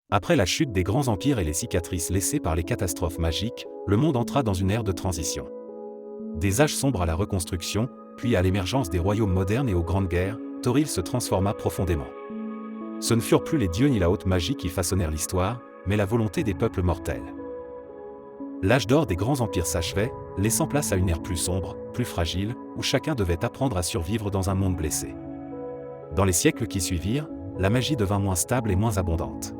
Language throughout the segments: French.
Après la chute des grands empires et les cicatrices laissées par les catastrophes magiques, le monde entra dans une ère de transition. Des âges sombres à la reconstruction, puis à l'émergence des royaumes modernes et aux grandes guerres, Toril se transforma profondément. Ce ne furent plus les dieux ni la haute magie qui façonnèrent l'histoire, mais la volonté des peuples mortels. L'âge d'or des grands empires s'achevait, laissant place à une ère plus sombre, plus fragile, où chacun devait apprendre à survivre dans un monde blessé. Dans les siècles qui suivirent, la magie devint moins stable et moins abondante.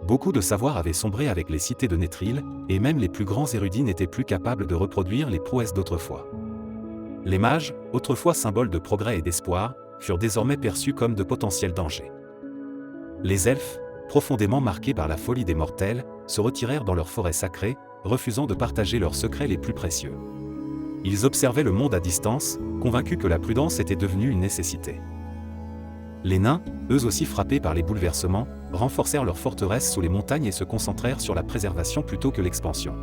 Beaucoup de savoirs avaient sombré avec les cités de Nethril, et même les plus grands érudits n'étaient plus capables de reproduire les prouesses d'autrefois. Les mages, autrefois symboles de progrès et d'espoir, furent désormais perçus comme de potentiels dangers. Les elfes, profondément marqués par la folie des mortels, se retirèrent dans leurs forêts sacrées, refusant de partager leurs secrets les plus précieux. Ils observaient le monde à distance, convaincus que la prudence était devenue une nécessité. Les nains, eux aussi frappés par les bouleversements, renforcèrent leurs forteresses sous les montagnes et se concentrèrent sur la préservation plutôt que l'expansion.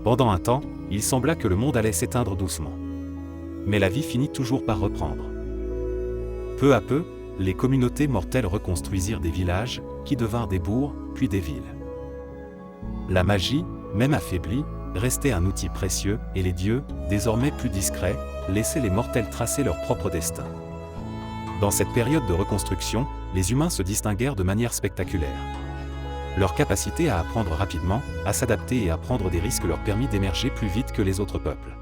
Pendant un temps, il sembla que le monde allait s'éteindre doucement. Mais la vie finit toujours par reprendre. Peu à peu, les communautés mortelles reconstruisirent des villages, qui devinrent des bourgs, puis des villes. La magie, même affaiblie, restait un outil précieux, et les dieux, désormais plus discrets, laissaient les mortels tracer leur propre destin. Dans cette période de reconstruction, les humains se distinguèrent de manière spectaculaire. Leur capacité à apprendre rapidement, à s'adapter et à prendre des risques leur permit d'émerger plus vite que les autres peuples.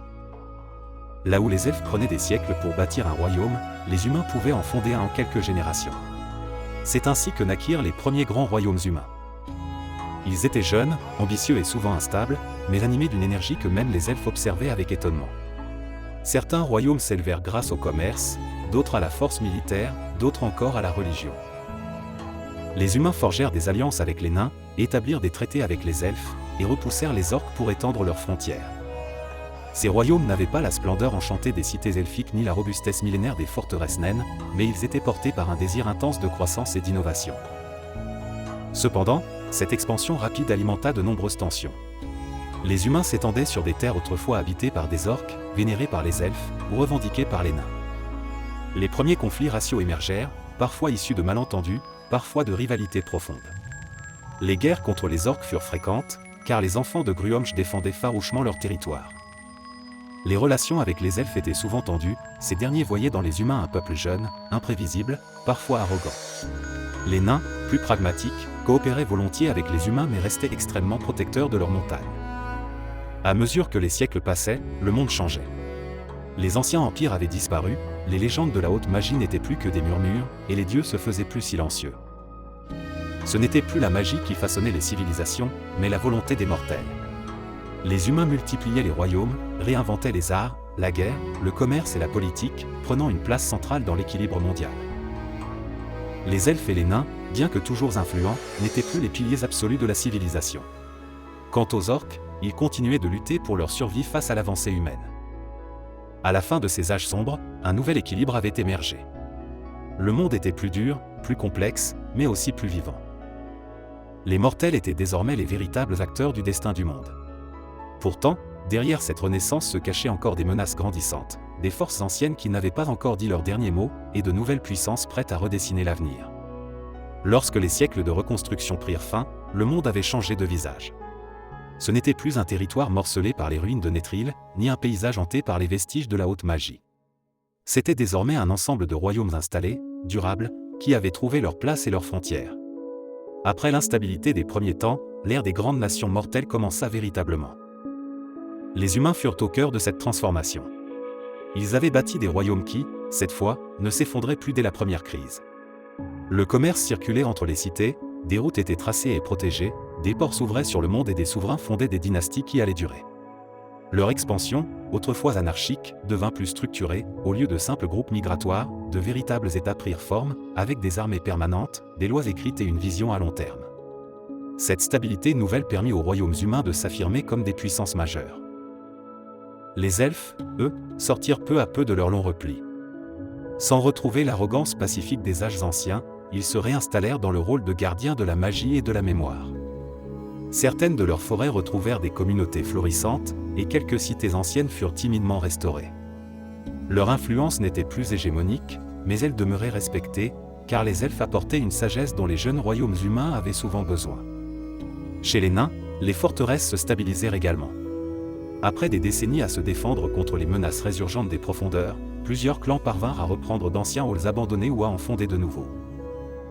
Là où les elfes prenaient des siècles pour bâtir un royaume, les humains pouvaient en fonder un en quelques générations. C'est ainsi que naquirent les premiers grands royaumes humains. Ils étaient jeunes, ambitieux et souvent instables, mais animés d'une énergie que même les elfes observaient avec étonnement. Certains royaumes s'élevèrent grâce au commerce, d'autres à la force militaire, d'autres encore à la religion. Les humains forgèrent des alliances avec les nains, établirent des traités avec les elfes, et repoussèrent les orques pour étendre leurs frontières. Ces royaumes n'avaient pas la splendeur enchantée des cités elfiques ni la robustesse millénaire des forteresses naines, mais ils étaient portés par un désir intense de croissance et d'innovation. Cependant, cette expansion rapide alimenta de nombreuses tensions. Les humains s'étendaient sur des terres autrefois habitées par des orques, vénérées par les elfes, ou revendiquées par les nains. Les premiers conflits raciaux émergèrent, parfois issus de malentendus, parfois de rivalités profondes. Les guerres contre les orques furent fréquentes, car les enfants de Gruomsh défendaient farouchement leur territoire. Les relations avec les elfes étaient souvent tendues, ces derniers voyaient dans les humains un peuple jeune, imprévisible, parfois arrogant. Les nains, plus pragmatiques, coopéraient volontiers avec les humains mais restaient extrêmement protecteurs de leurs montagnes. À mesure que les siècles passaient, le monde changeait. Les anciens empires avaient disparu, les légendes de la haute magie n'étaient plus que des murmures, et les dieux se faisaient plus silencieux. Ce n'était plus la magie qui façonnait les civilisations, mais la volonté des mortels. Les humains multipliaient les royaumes, réinventaient les arts, la guerre, le commerce et la politique, prenant une place centrale dans l'équilibre mondial. Les elfes et les nains, bien que toujours influents, n'étaient plus les piliers absolus de la civilisation. Quant aux orques, ils continuaient de lutter pour leur survie face à l'avancée humaine. À la fin de ces âges sombres, un nouvel équilibre avait émergé. Le monde était plus dur, plus complexe, mais aussi plus vivant. Les mortels étaient désormais les véritables acteurs du destin du monde. Pourtant, derrière cette renaissance se cachaient encore des menaces grandissantes, des forces anciennes qui n'avaient pas encore dit leur dernier mot, et de nouvelles puissances prêtes à redessiner l'avenir. Lorsque les siècles de reconstruction prirent fin, le monde avait changé de visage. Ce n'était plus un territoire morcelé par les ruines de Nethril, ni un paysage hanté par les vestiges de la haute magie. C'était désormais un ensemble de royaumes installés, durables, qui avaient trouvé leur place et leurs frontières. Après l'instabilité des premiers temps, l'ère des grandes nations mortelles commença véritablement. Les humains furent au cœur de cette transformation. Ils avaient bâti des royaumes qui, cette fois, ne s'effondraient plus dès la première crise. Le commerce circulait entre les cités, des routes étaient tracées et protégées, des ports s'ouvraient sur le monde et des souverains fondaient des dynasties qui allaient durer. Leur expansion, autrefois anarchique, devint plus structurée, au lieu de simples groupes migratoires, de véritables États prirent forme, avec des armées permanentes, des lois écrites et une vision à long terme. Cette stabilité nouvelle permit aux royaumes humains de s'affirmer comme des puissances majeures. Les elfes, eux, sortirent peu à peu de leur long repli. Sans retrouver l'arrogance pacifique des âges anciens, ils se réinstallèrent dans le rôle de gardiens de la magie et de la mémoire. Certaines de leurs forêts retrouvèrent des communautés florissantes, et quelques cités anciennes furent timidement restaurées. Leur influence n'était plus hégémonique, mais elle demeurait respectée, car les elfes apportaient une sagesse dont les jeunes royaumes humains avaient souvent besoin. Chez les nains, les forteresses se stabilisèrent également. Après des décennies à se défendre contre les menaces résurgentes des profondeurs, plusieurs clans parvinrent à reprendre d'anciens halls abandonnés ou à en fonder de nouveaux.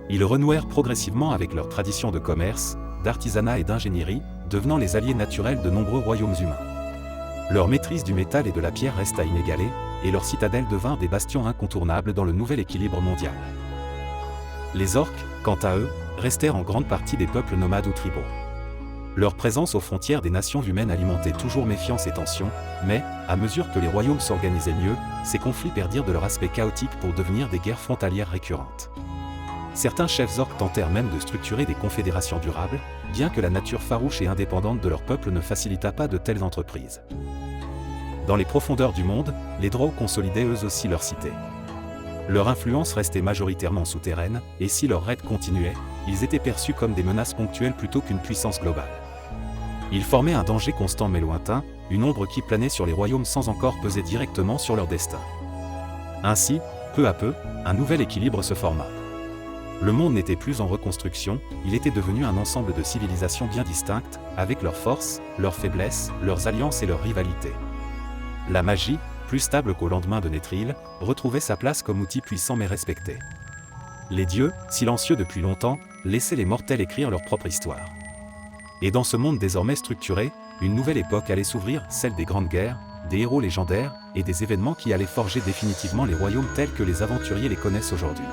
Ils renouèrent progressivement avec leurs traditions de commerce, d'artisanat et d'ingénierie, devenant les alliés naturels de nombreux royaumes humains. Leur maîtrise du métal et de la pierre resta inégalée, et leurs citadelles devinrent des bastions incontournables dans le nouvel équilibre mondial. Les orques, quant à eux, restèrent en grande partie des peuples nomades ou tribaux. Leur présence aux frontières des nations humaines alimentait toujours méfiance et tension, mais, à mesure que les royaumes s'organisaient mieux, ces conflits perdirent de leur aspect chaotique pour devenir des guerres frontalières récurrentes. Certains chefs orques tentèrent même de structurer des confédérations durables, bien que la nature farouche et indépendante de leur peuple ne facilitât pas de telles entreprises. Dans les profondeurs du monde, les Drow consolidaient eux aussi leur cité. Leur influence restait majoritairement souterraine, et si leurs raids continuaient, ils étaient perçus comme des menaces ponctuelles plutôt qu'une puissance globale. Ils formaient un danger constant mais lointain, une ombre qui planait sur les royaumes sans encore peser directement sur leur destin. Ainsi, peu à peu, un nouvel équilibre se forma. Le monde n'était plus en reconstruction, il était devenu un ensemble de civilisations bien distinctes, avec leurs forces, leurs faiblesses, leurs alliances et leurs rivalités. La magie, plus stable qu'au lendemain de Nethril, retrouvait sa place comme outil puissant mais respecté. Les dieux, silencieux depuis longtemps, laissaient les mortels écrire leur propre histoire. Et dans ce monde désormais structuré, une nouvelle époque allait s'ouvrir, celle des grandes guerres, des héros légendaires, et des événements qui allaient forger définitivement les royaumes tels que les aventuriers les connaissent aujourd'hui.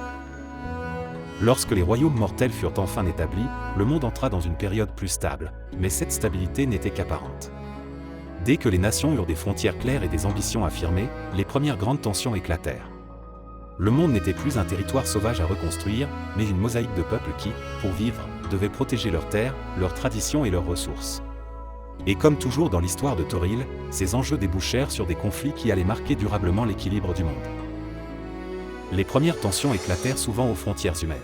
Lorsque les royaumes mortels furent enfin établis, le monde entra dans une période plus stable, mais cette stabilité n'était qu'apparente. Dès que les nations eurent des frontières claires et des ambitions affirmées, les premières grandes tensions éclatèrent. Le monde n'était plus un territoire sauvage à reconstruire, mais une mosaïque de peuples qui, pour vivre, devaient protéger leurs terres, leurs traditions et leurs ressources. Et comme toujours dans l'histoire de Toril, ces enjeux débouchèrent sur des conflits qui allaient marquer durablement l'équilibre du monde. Les premières tensions éclatèrent souvent aux frontières humaines.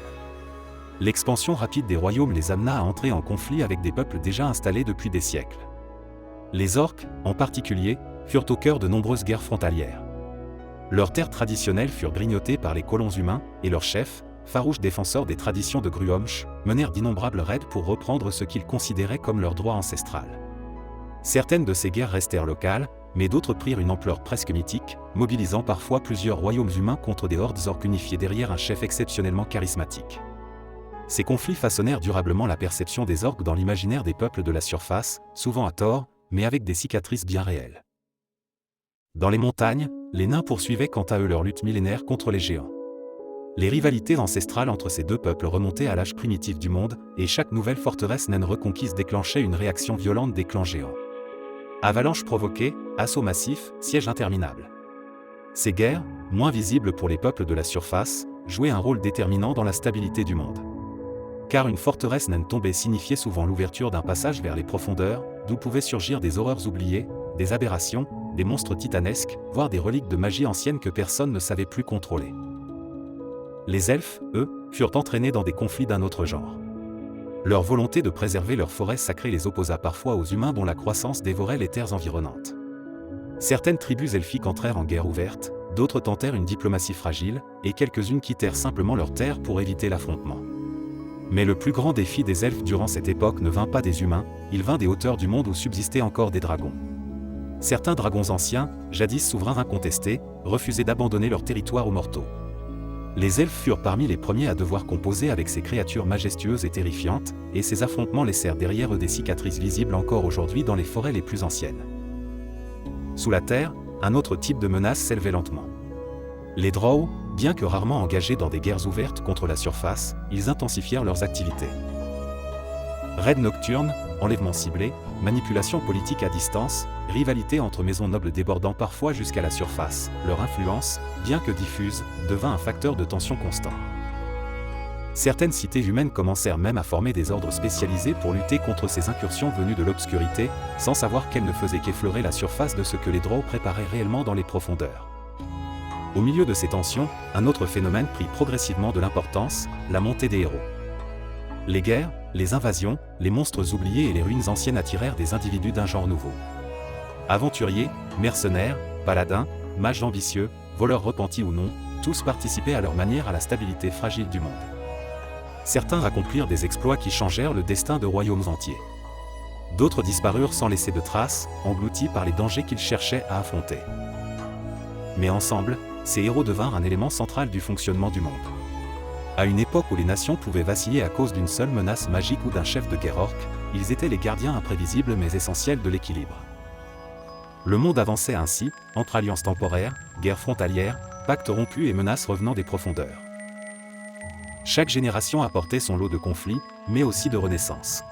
L'expansion rapide des royaumes les amena à entrer en conflit avec des peuples déjà installés depuis des siècles. Les orques, en particulier, furent au cœur de nombreuses guerres frontalières. Leurs terres traditionnelles furent grignotées par les colons humains, et leurs chefs, farouches défenseurs des traditions de Gruomsh, menèrent d'innombrables raids pour reprendre ce qu'ils considéraient comme leur droit ancestral. Certaines de ces guerres restèrent locales, mais d'autres prirent une ampleur presque mythique, mobilisant parfois plusieurs royaumes humains contre des hordes orques unifiées derrière un chef exceptionnellement charismatique. Ces conflits façonnèrent durablement la perception des orques dans l'imaginaire des peuples de la surface, souvent à tort, mais avec des cicatrices bien réelles. Dans les montagnes, les nains poursuivaient quant à eux leur lutte millénaire contre les géants. Les rivalités ancestrales entre ces deux peuples remontaient à l'âge primitif du monde, et chaque nouvelle forteresse naine reconquise déclenchait une réaction violente des clans géants. Avalanches provoquées, assauts massifs, sièges interminables. Ces guerres, moins visibles pour les peuples de la surface, jouaient un rôle déterminant dans la stabilité du monde. Car une forteresse naine tombée signifiait souvent l'ouverture d'un passage vers les profondeurs, d'où pouvaient surgir des horreurs oubliées, des aberrations, des monstres titanesques, voire des reliques de magie ancienne que personne ne savait plus contrôler. Les elfes, eux, furent entraînés dans des conflits d'un autre genre. Leur volonté de préserver leurs forêts sacrées les opposa parfois aux humains dont la croissance dévorait les terres environnantes. Certaines tribus elfiques entrèrent en guerre ouverte, d'autres tentèrent une diplomatie fragile, et quelques-unes quittèrent simplement leurs terres pour éviter l'affrontement. Mais le plus grand défi des elfes durant cette époque ne vint pas des humains, il vint des hauteurs du monde où subsistaient encore des dragons. Certains dragons anciens, jadis souverains incontestés, refusaient d'abandonner leur territoire aux mortaux. Les elfes furent parmi les premiers à devoir composer avec ces créatures majestueuses et terrifiantes, et ces affrontements laissèrent derrière eux des cicatrices visibles encore aujourd'hui dans les forêts les plus anciennes. Sous la terre, un autre type de menace s'élevait lentement. Les Drow, bien que rarement engagés dans des guerres ouvertes contre la surface, ils intensifièrent leurs activités. Raids nocturnes, enlèvements ciblés, manipulation politique à distance, rivalité entre maisons nobles débordant parfois jusqu'à la surface, leur influence, bien que diffuse, devint un facteur de tension constant. Certaines cités humaines commencèrent même à former des ordres spécialisés pour lutter contre ces incursions venues de l'obscurité, sans savoir qu'elles ne faisaient qu'effleurer la surface de ce que les Drow préparaient réellement dans les profondeurs. Au milieu de ces tensions, un autre phénomène prit progressivement de l'importance, la montée des héros. Les guerres, les invasions, les monstres oubliés et les ruines anciennes attirèrent des individus d'un genre nouveau. Aventuriers, mercenaires, paladins, mages ambitieux, voleurs repentis ou non, tous participaient à leur manière à la stabilité fragile du monde. Certains accomplirent des exploits qui changèrent le destin de royaumes entiers. D'autres disparurent sans laisser de traces, engloutis par les dangers qu'ils cherchaient à affronter. Mais ensemble, ces héros devinrent un élément central du fonctionnement du monde. À une époque où les nations pouvaient vaciller à cause d'une seule menace magique ou d'un chef de guerre orc, ils étaient les gardiens imprévisibles mais essentiels de l'équilibre. Le monde avançait ainsi, entre alliances temporaires, guerres frontalières, pactes rompus et menaces revenant des profondeurs. Chaque génération apportait son lot de conflits, mais aussi de renaissances.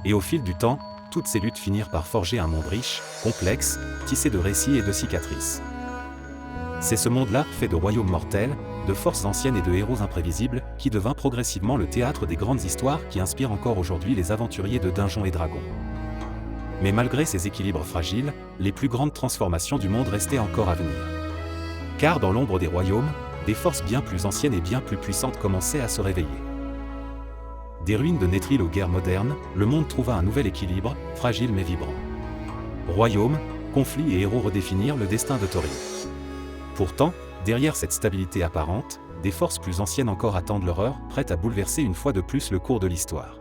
Et au fil du temps, toutes ces luttes finirent par forger un monde riche, complexe, tissé de récits et de cicatrices. C'est ce monde-là, fait de royaumes mortels, de forces anciennes et de héros imprévisibles, qui devint progressivement le théâtre des grandes histoires qui inspirent encore aujourd'hui les aventuriers de Dungeons et Dragons. Mais malgré ces équilibres fragiles, les plus grandes transformations du monde restaient encore à venir. Car dans l'ombre des royaumes, des forces bien plus anciennes et bien plus puissantes commençaient à se réveiller. Des ruines de Nethril aux guerres modernes, le monde trouva un nouvel équilibre, fragile mais vibrant. Royaumes, conflits et héros redéfinirent le destin de Toril. Pourtant, derrière cette stabilité apparente, des forces plus anciennes encore attendent leur heure, prêtes à bouleverser une fois de plus le cours de l'histoire.